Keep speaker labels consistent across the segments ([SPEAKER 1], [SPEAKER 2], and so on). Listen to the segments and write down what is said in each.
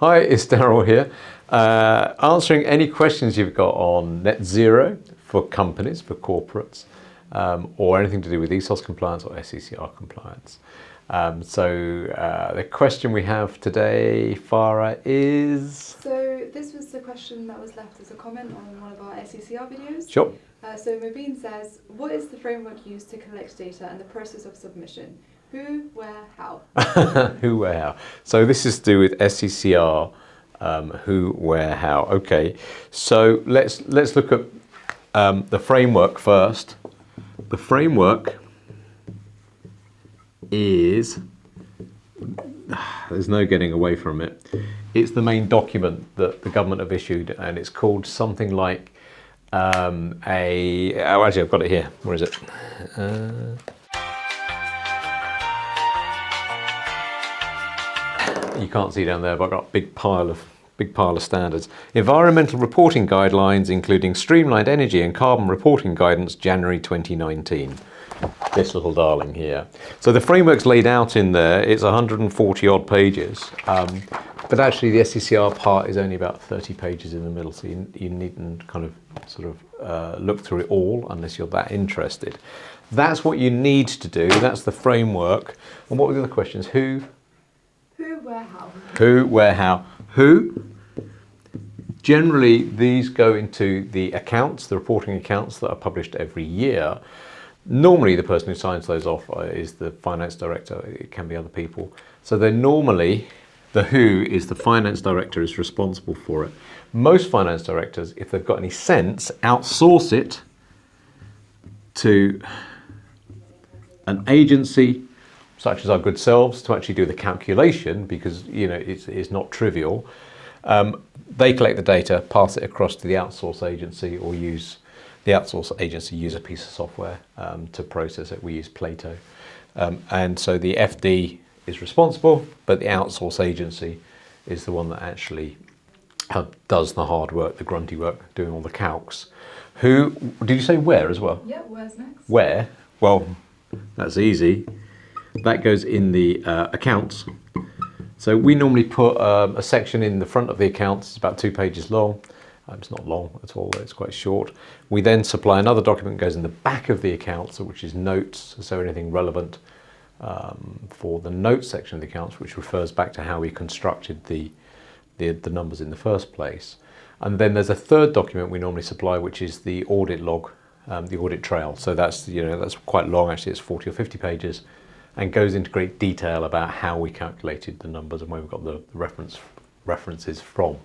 [SPEAKER 1] Hi, it's Daryl here, answering any questions you've got on net zero for companies, for corporates, or anything to do with ESOS compliance or SECR compliance. The question we have today, Farah, is...
[SPEAKER 2] So this was the question that was left as a comment on one of our SECR videos.
[SPEAKER 1] Sure.
[SPEAKER 2] So Mubin says, what is the framework used to collect data and the process of submission? Who, where, how?
[SPEAKER 1] Who, where, how. So this is to do with SECR, who, where, how. Okay, so let's look at the framework first. The framework is, there's no getting away from it. It's the main document that the government have issued, and it's called something like oh, actually I've got it here. Where is it? You can't see down there, but I've got a big pile of standards. Environmental reporting guidelines, including streamlined energy and carbon reporting guidance, January 2019. This little darling here. So the framework's laid out in there. It's 140 odd pages, but actually the SECR part is only about 30 pages in the middle, so you needn't kind of sort of look through it all unless you're that interested. That's what you need to do. That's the framework. And what were the other questions? Who, where, how? Who, where, how. Who? Generally, these go into the accounts, the reporting accounts that are published every year. Normally, the person who signs those off is the finance director. It can be other people. So they're normally, the who is the finance director is responsible for it. Most finance directors, if they've got any sense, outsource it to an agency such as our good selves to actually do the calculation, because it's not trivial. They collect the data, pass it across to the outsource agency, or use the outsource agency use a piece of software to process it. We use PLATO. And so the FD is responsible, but the outsource agency is the one that actually does the hard work, the grunty work, doing all the calcs. Who, did you say where as well?
[SPEAKER 2] Yeah, where's next?
[SPEAKER 1] Where? Well, that's easy. That goes in the accounts. So we normally put a section in the front of the accounts. It's about 2 pages long. It's not long at all, it's quite short. We then supply another document that goes in the back of the accounts, which is notes, so anything relevant for the notes section of the accounts, which refers back to how we constructed the numbers in the first place. And then there's a third document we normally supply, which is the audit log, the audit trail. So that's quite long, actually. It's 40 or 50 pages, and goes into great detail about how we calculated the numbers and where we've got the references from.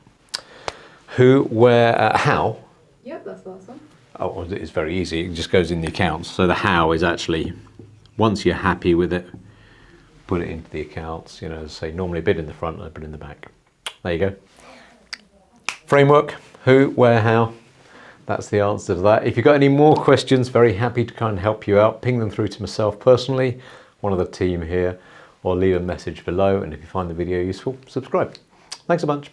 [SPEAKER 1] Who, where, how?
[SPEAKER 2] Yep, that's the last one.
[SPEAKER 1] Oh, it's very easy. It just goes in the accounts. So the how is actually, once you're happy with it, put it into the accounts. Say normally a bit in the front and a bit in the back. There you go. Framework, who, where, how. That's the answer to that. If you've got any more questions, very happy to kind of help you out. Ping them through to myself personally, one of the team here, or leave a message below. And if you find the video useful, subscribe. Thanks a bunch.